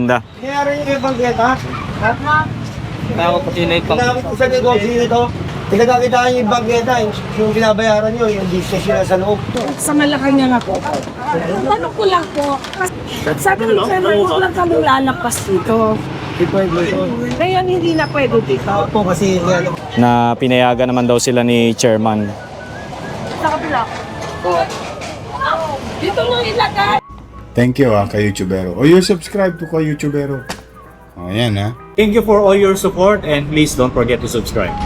Nangyari yung bangketa? Ako po sila yung Ginamit ko sa negosyo nito. Pinagkakitaan yung bangketa, yung binabayaran nyo, yung discount nila sa loob. Sa Malacanang ako. Tanong ko lang po. Sabi ng sir, huwag lang kami lalapas dito. Ngayon hindi na pwede dito. Po kasi yan. Na pinayagan naman daw sila ni chairman. Sa kabila. Dito nyo ilagay. Thank you kay YouTubero. O you subscribe to kay YouTubero. O yan ha. Thank you for all your support and please don't forget to subscribe.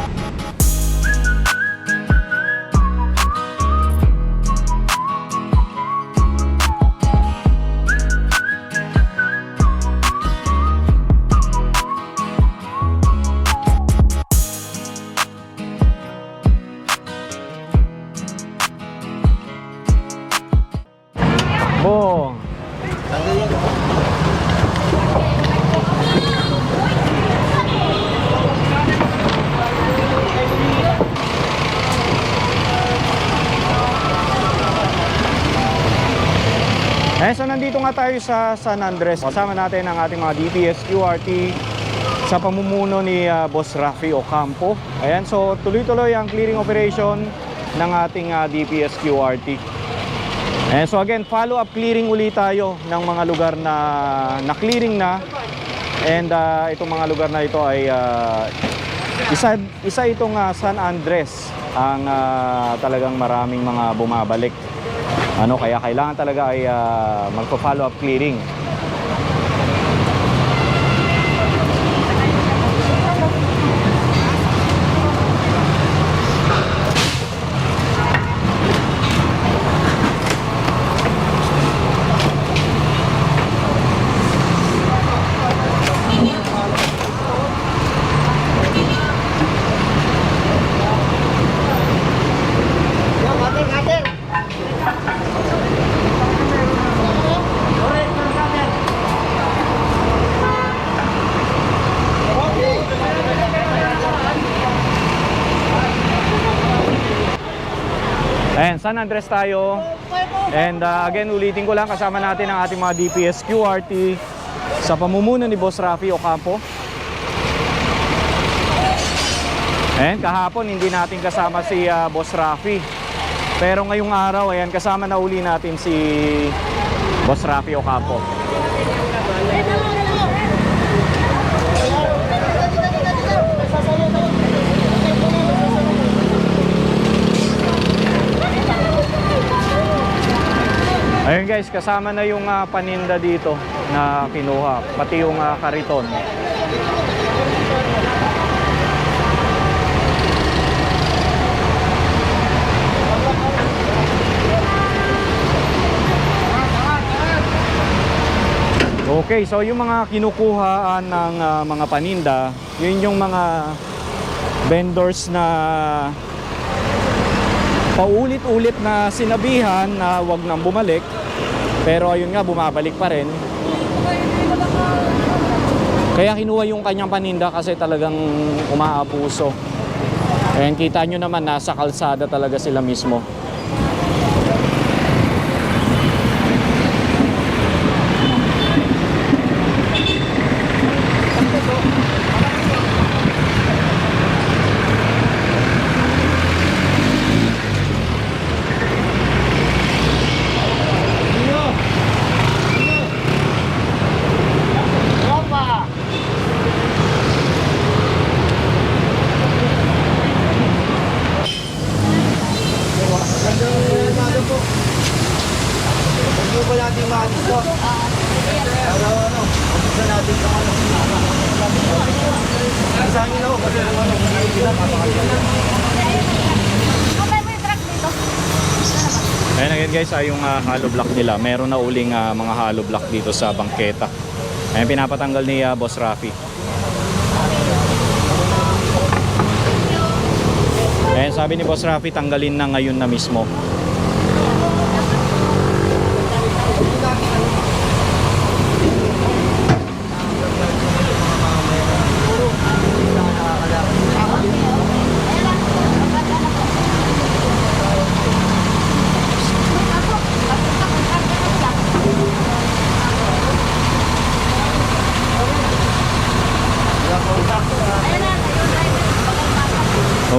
Bong. So nandito nga tayo sa San Andres. Kasama natin ang ating mga DPS QRT sa pamumuno ni Boss Rafi Ocampo. Ayan, so tuloy-tuloy ang clearing operation ng ating DPS QRT. So again, follow-up clearing ulit tayo ng mga lugar na na-clearing na. And itong mga lugar na ito ay isa itong San Andres ang talagang maraming mga bumabalik. Kaya kailangan talaga ay magpo-follow up clearing. Ayan, San Andres tayo. And again, ulitin ko lang, kasama natin ang ating mga DPS QRT sa pamumuno ni Boss Rafi Ocampo. And kahapon hindi natin kasama si Boss Rafi. Pero ngayong araw, ayan, kasama na uli natin si Boss Rafi Ocampo. Ayun guys, kasama na yung paninda dito na kinuha, pati yung kariton. Okay, so yung mga kinukuhaan ng mga paninda, yun yung mga vendors na paulit-ulit na sinabihan na wag nang bumalik. Pero ayun nga, bumabalik pa rin. Kaya kinuha yung kanyang paninda kasi talagang umaabuso. Ayan, kita nyo naman, nasa kalsada talaga sila mismo. Ayan again guys, yung hollow block nila. Meron na uling mga hollow block dito sa bangketa. Ayan, pinapatanggal ni Boss Rafi. Ayan, sabi ni Boss Rafi, tanggalin na ngayon na mismo.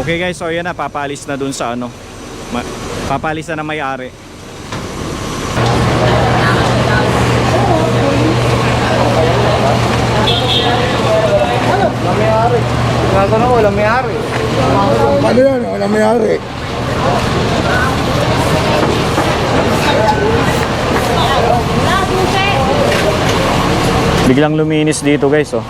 Okay guys, so ayan na, papalis na dun sa ano. Papalis na may-ari. Walang may-ari. Ano yan? Walang may-ari. Biglang luminis dito guys, oh.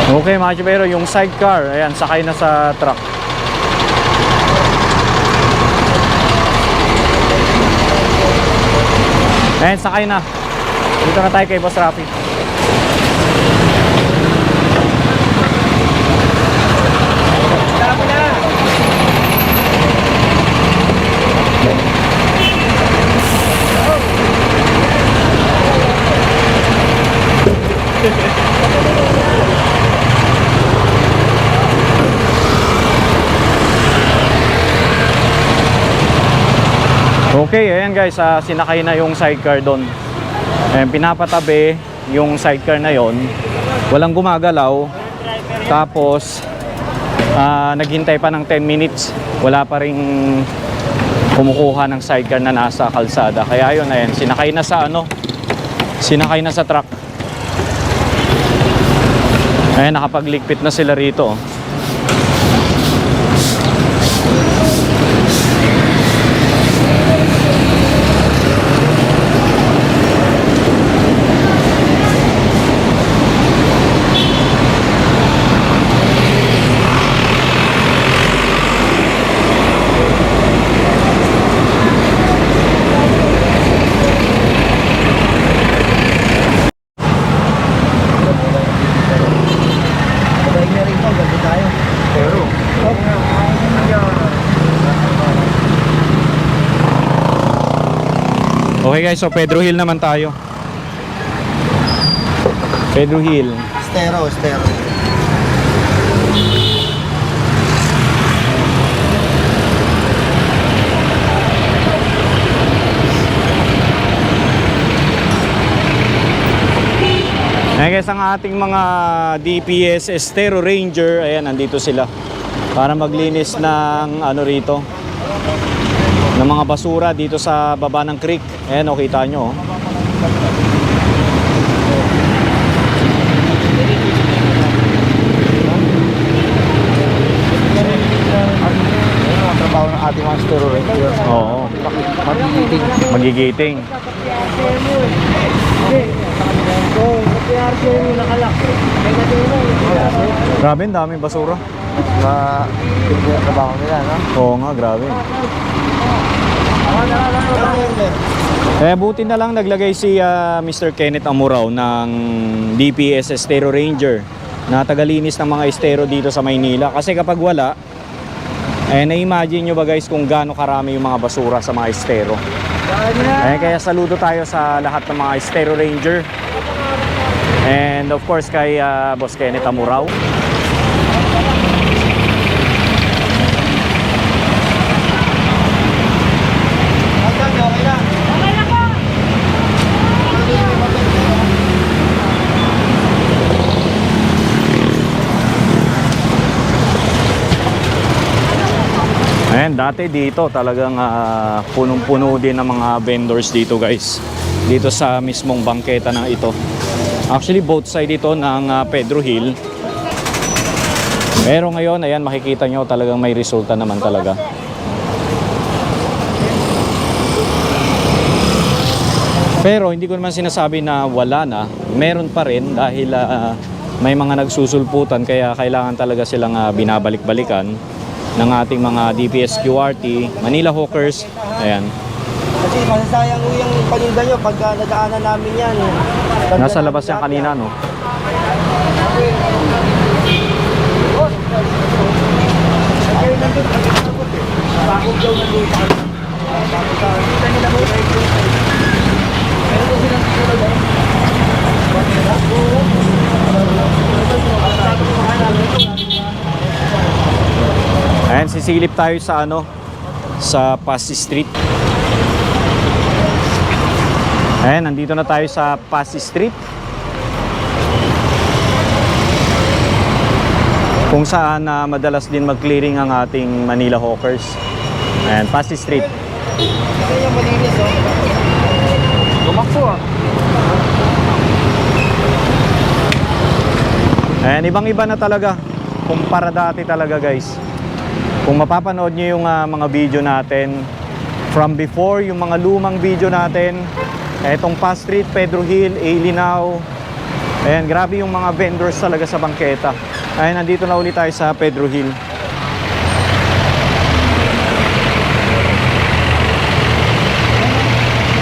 Okay mga chibero, yung sidecar, ayan, sakay na sa truck. Ayan, sakay na. Dito na tayo kay Boss Rafi. Okay, ayan guys, sinakay na yung sidecar doon. Ayan, pinapatabi yung sidecar na yon. Walang gumagalaw. Tapos, naghintay pa ng 10 minutes. Wala pa ring kumukuha ng sidecar na nasa kalsada. Kaya yun, ayan, sinakay na sa ano, sinakay na sa truck. Ayan, nakapagligpit na sila rito. Okay guys, so Pedro Hill naman tayo. Pedro Hill. Estero. Ayan guys, ang ating mga DPS Estero Ranger, ayan, nandito sila para maglinis ng ano rito, ng mga basura dito sa baba ng creek. Ayan, o, kita nyo, oh. Trabaho ng ating mga Estero Ranger. Oo. Magigiting. Grabe, ang daming basura. Trabaho nila, no? Oo nga, grabe. Buti na lang naglagay si Mr. Kenneth Amurao ng DPS Estero Ranger na tagalinis ng mga estero dito sa Maynila. Kasi kapag wala, na-imagine nyo ba guys kung gaano karami yung mga basura sa mga estero. Kaya saludo tayo sa lahat ng mga Estero Ranger. And of course kay Boss Kenneth Amurao. Ayan, dati dito talagang punong-puno din ng mga vendors dito guys. Dito sa mismong bangketa na ito. Actually both side ito ng Pedro Hill. Pero ngayon, ayan, makikita nyo talagang may resulta naman talaga. Pero hindi ko naman sinasabi na wala na. Meron pa rin dahil may mga nagsusulputan kaya kailangan talaga silang binabalik-balikan ng ating mga DPS QRT, Manila Hawkers. Ayan. Kasi masasayang yung paninda nyo pagka nadaanan namin yan. Nasa labas yan kanina, no? Ayan, sisilip tayo sa ano, sa Pasig Street. Ayan, nandito na tayo sa Pasig Street, kung saan madalas din mag-clearing ang ating Manila hawkers. Ayan, Pasig Street. Lumakbo ah. Ayan, ibang-iba na talaga kumpara dati talaga, guys. Kung mapapanood nyo yung mga video natin from before, yung mga lumang video natin, etong Pasig Street, Pedro Hill, Ilinaw, ayan, grabe yung mga vendors talaga sa bangketa. Ayan, nandito na ulit tayo sa Pedro Hill.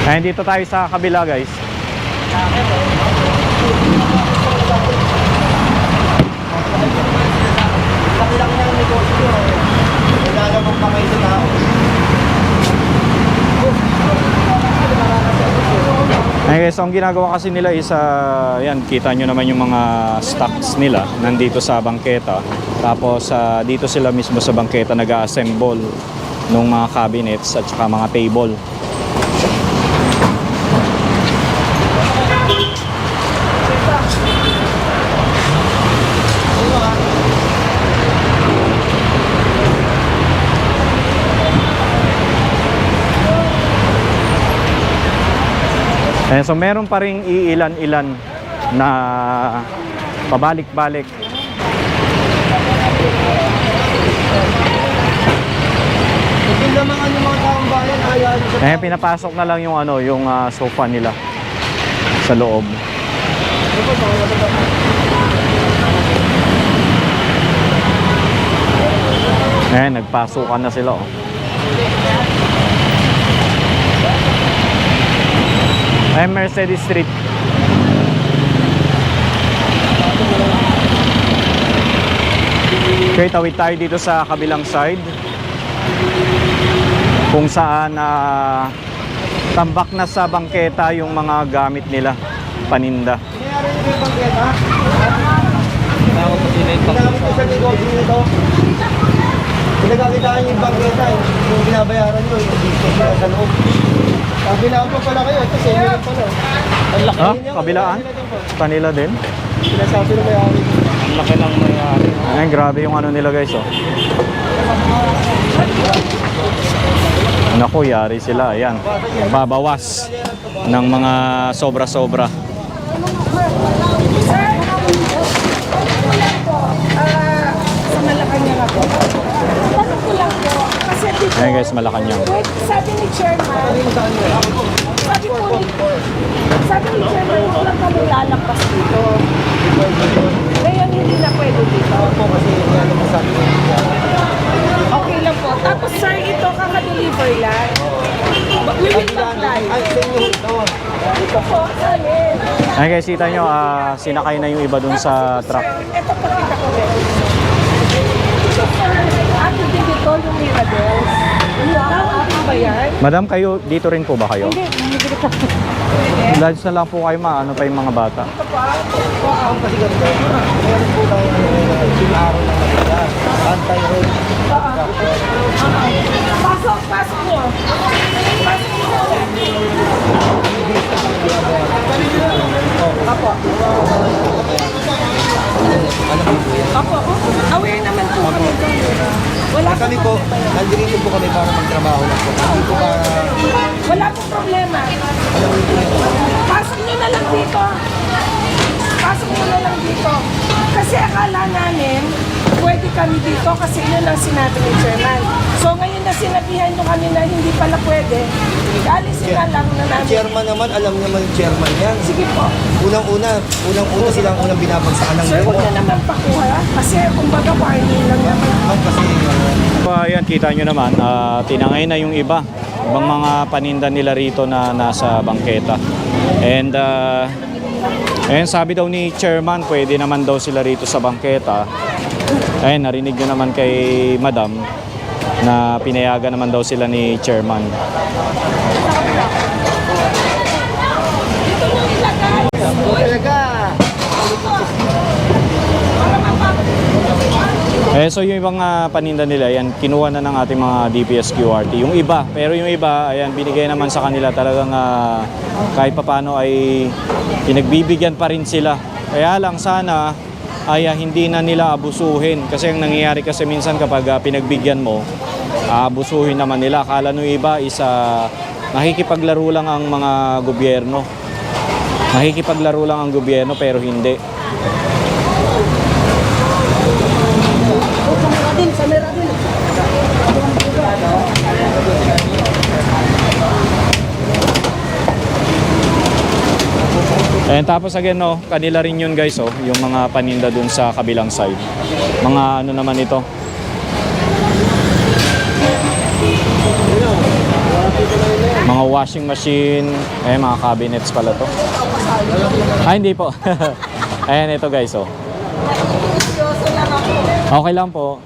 Ayan, dito tayo sa kabila, guys. Laki-laki na yung negosyo. Wala namang pa kayo sa tao. Ay guys, so ang ginagawa kasi nila is yan, kita nyo naman yung mga stocks nila nandito sa bangketa. Tapos dito sila mismo sa bangketa nag-assemble ng mga cabinets at saka mga table. Eh, so meron pa ring iilan-ilan na pabalik-balik. Ito naman ang mga taong bayan, ayaw sa Eh, pinapasok na lang yung yung sofa nila sa loob. Eh, nagpasukan na sila, oh. Ay, Mercedes Street. Okay, tawid tayo dito sa kabilang side, kung saan tambak na sa bangketa yung mga gamit nila, paninda. nangyari nito yung bangketa. Tinawag ko sila yung Ginamit ko sa negosyo nito. Pinagkakitaan yung bangketa, yung binabayaran nyo, yung dito sila sa loob. Kabilaan pa pala kayo, ito sa'yo lang pala. Ang laki Ah, niya, kabilaan? kanila din po. Kanila din. Sinasabi na may-ari. Ang laki ng mayari. Ay, grabe yung nila, guys, oh. Naku, yari sila. Ayan, babawas ng mga sobra-sobra. Sir, sa Malacanang ako. Tanong ko lang po, kasi dito, Ayan, guys, Malacanang. sabi ni Chairman, sabi ni Chairman, wala kami lalagpas dito. Ngayon, hindi na pwede dito. Po kasi ano masabi ko. Okay lang po. Tapos sir, ito kaka-deliver lang. We will comply. Ay, sa inyo ito. Ito po, sir. Ay, guys, kita nyo, sinakay na yung iba dun sa truck. Ito pakita ko rin. Ito sir, ato din dito yung Mirabels. Tawag ba yan? Madam, kayo, dito rin po ba kayo? Hindi ko Lodge na lang po kayo, ano pa yung mga bata. Ang kasi ganito. Meron po tayo sinaro ng Manila. Anti-road. Pasok mo. Pasok mo. Apo. Apo. Aware naman po kami doon. Wala po Kami po, nandito po kami para magtrabaho lang po. Hindi po para... Wala pong problema. Pasok nyo na lang dito. Pasok nyo na lang dito. Kasi akala namin, pwede kami dito kasi yun ang sinabi ni Chairman. So ngayon na sinabihan nyo kami na hindi pala pwede, alisin na lang na namin. Chairman naman, alam naman yung chairman yan. Sige po. Unang-una silang unang binabagsakan ng Sir, memo. huwag na naman pakuha. Kasi kumbaga warning lang naman. Ma'am, kasi So, ayan, kita nyo naman, tinangay na yung iba. Ibang mga paninda nila rito na nasa bangketa. And, ayun, sabi daw ni Chairman, pwede naman daw sila rito sa bangketa. Ayun, narinig nyo naman kay Madam na pinayagan naman daw sila ni Chairman. Dito nyo ilagay. talaga. So yung ibang paninda nila, yan, kinuha na ng ating mga DPS QRT. Yung iba, pero yung iba, ayan, binigay naman sa kanila talagang kahit papano ay pinagbibigyan pa rin sila. Kaya lang sana ay hindi na nila abusuhin. Kasi ang nangyayari kasi minsan kapag pinagbigyan mo, abusuhin naman nila. Akala nung iba is nakikipaglaro lang ang mga gobyerno. Nakikipaglaro lang ang gobyerno pero hindi. And tapos again, no, kanila rin yun guys, oh, yung mga paninda dun sa kabilang side. Mga ano naman ito. Mga washing machine, mga cabinets pala to. Hindi po. Ayan, ito guys, oh. Okay lang po.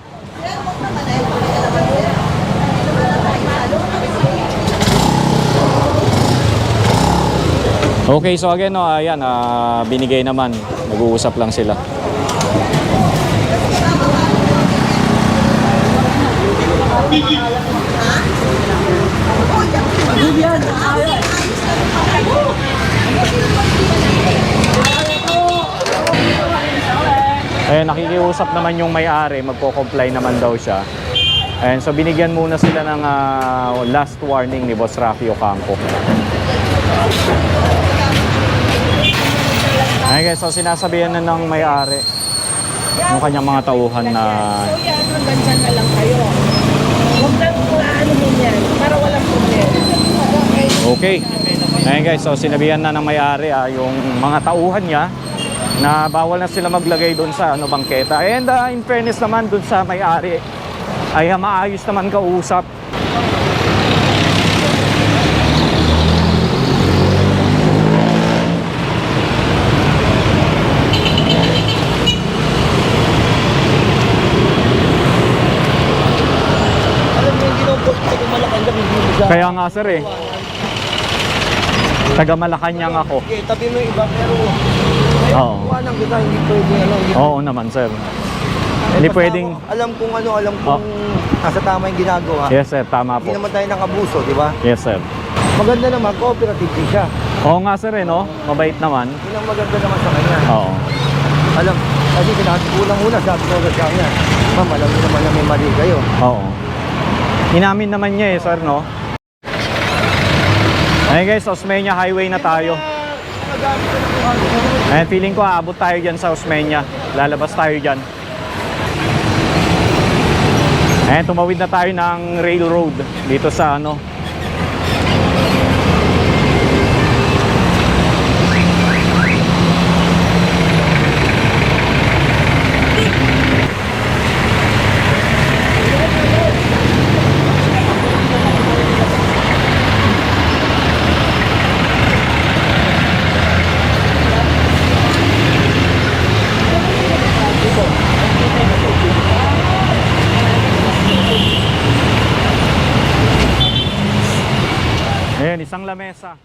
Okay, so again, no, ayan, binigay naman. Nag-uusap lang sila. Ayan, nakikiusap naman yung may-ari, magko-comply naman daw siya. Ayan, so binigyan muna sila ng last warning ni Boss Rafi Ocampo. Ayan guys, so sinasabihan na ng may-ari yung kanyang mga tauhan na... So yan, hanggang dyan na lang kayo. Huwag lang ano yan, para walang problema. Okay. Ayan guys, so sinabihan na ng may-ari yung mga tauhan niya na bawal na sila maglagay doon sa bangketa. And in fairness naman doon sa may-ari ay maayos naman kausap. Alam mo yung ginobot sa Malacanang, hindi mo siya. Kaya nga sir taga Malacanang ako. Okay, tabi mo yung iba, pero... Oo. Kuhanan kita, hindi pwede, hindi Oo naman sir. Hindi basta pwedeng... Alam kong nasa tama yung ginagawa. Yes sir, tama Hindi po. naman tayo nakabuso, di ba? Yes sir. Maganda naman, cooperative din siya. Oo nga sir no? Mabait naman. Yun ang maganda naman sa kanya. Oo. Alam, kasi kulang-una sabi ko sa kanya, ma'am, alam niyo naman na may mali kayo. Oo. Inamin naman niya sir no? Ayun guys, Osmeña Highway na tayo. Ayun, feeling ko aabot tayo dyan sa Osmeña. Lalabas tayo dyan. Ayun, tumawid na tayo ng railroad dito sa Ayan, isang lamesa.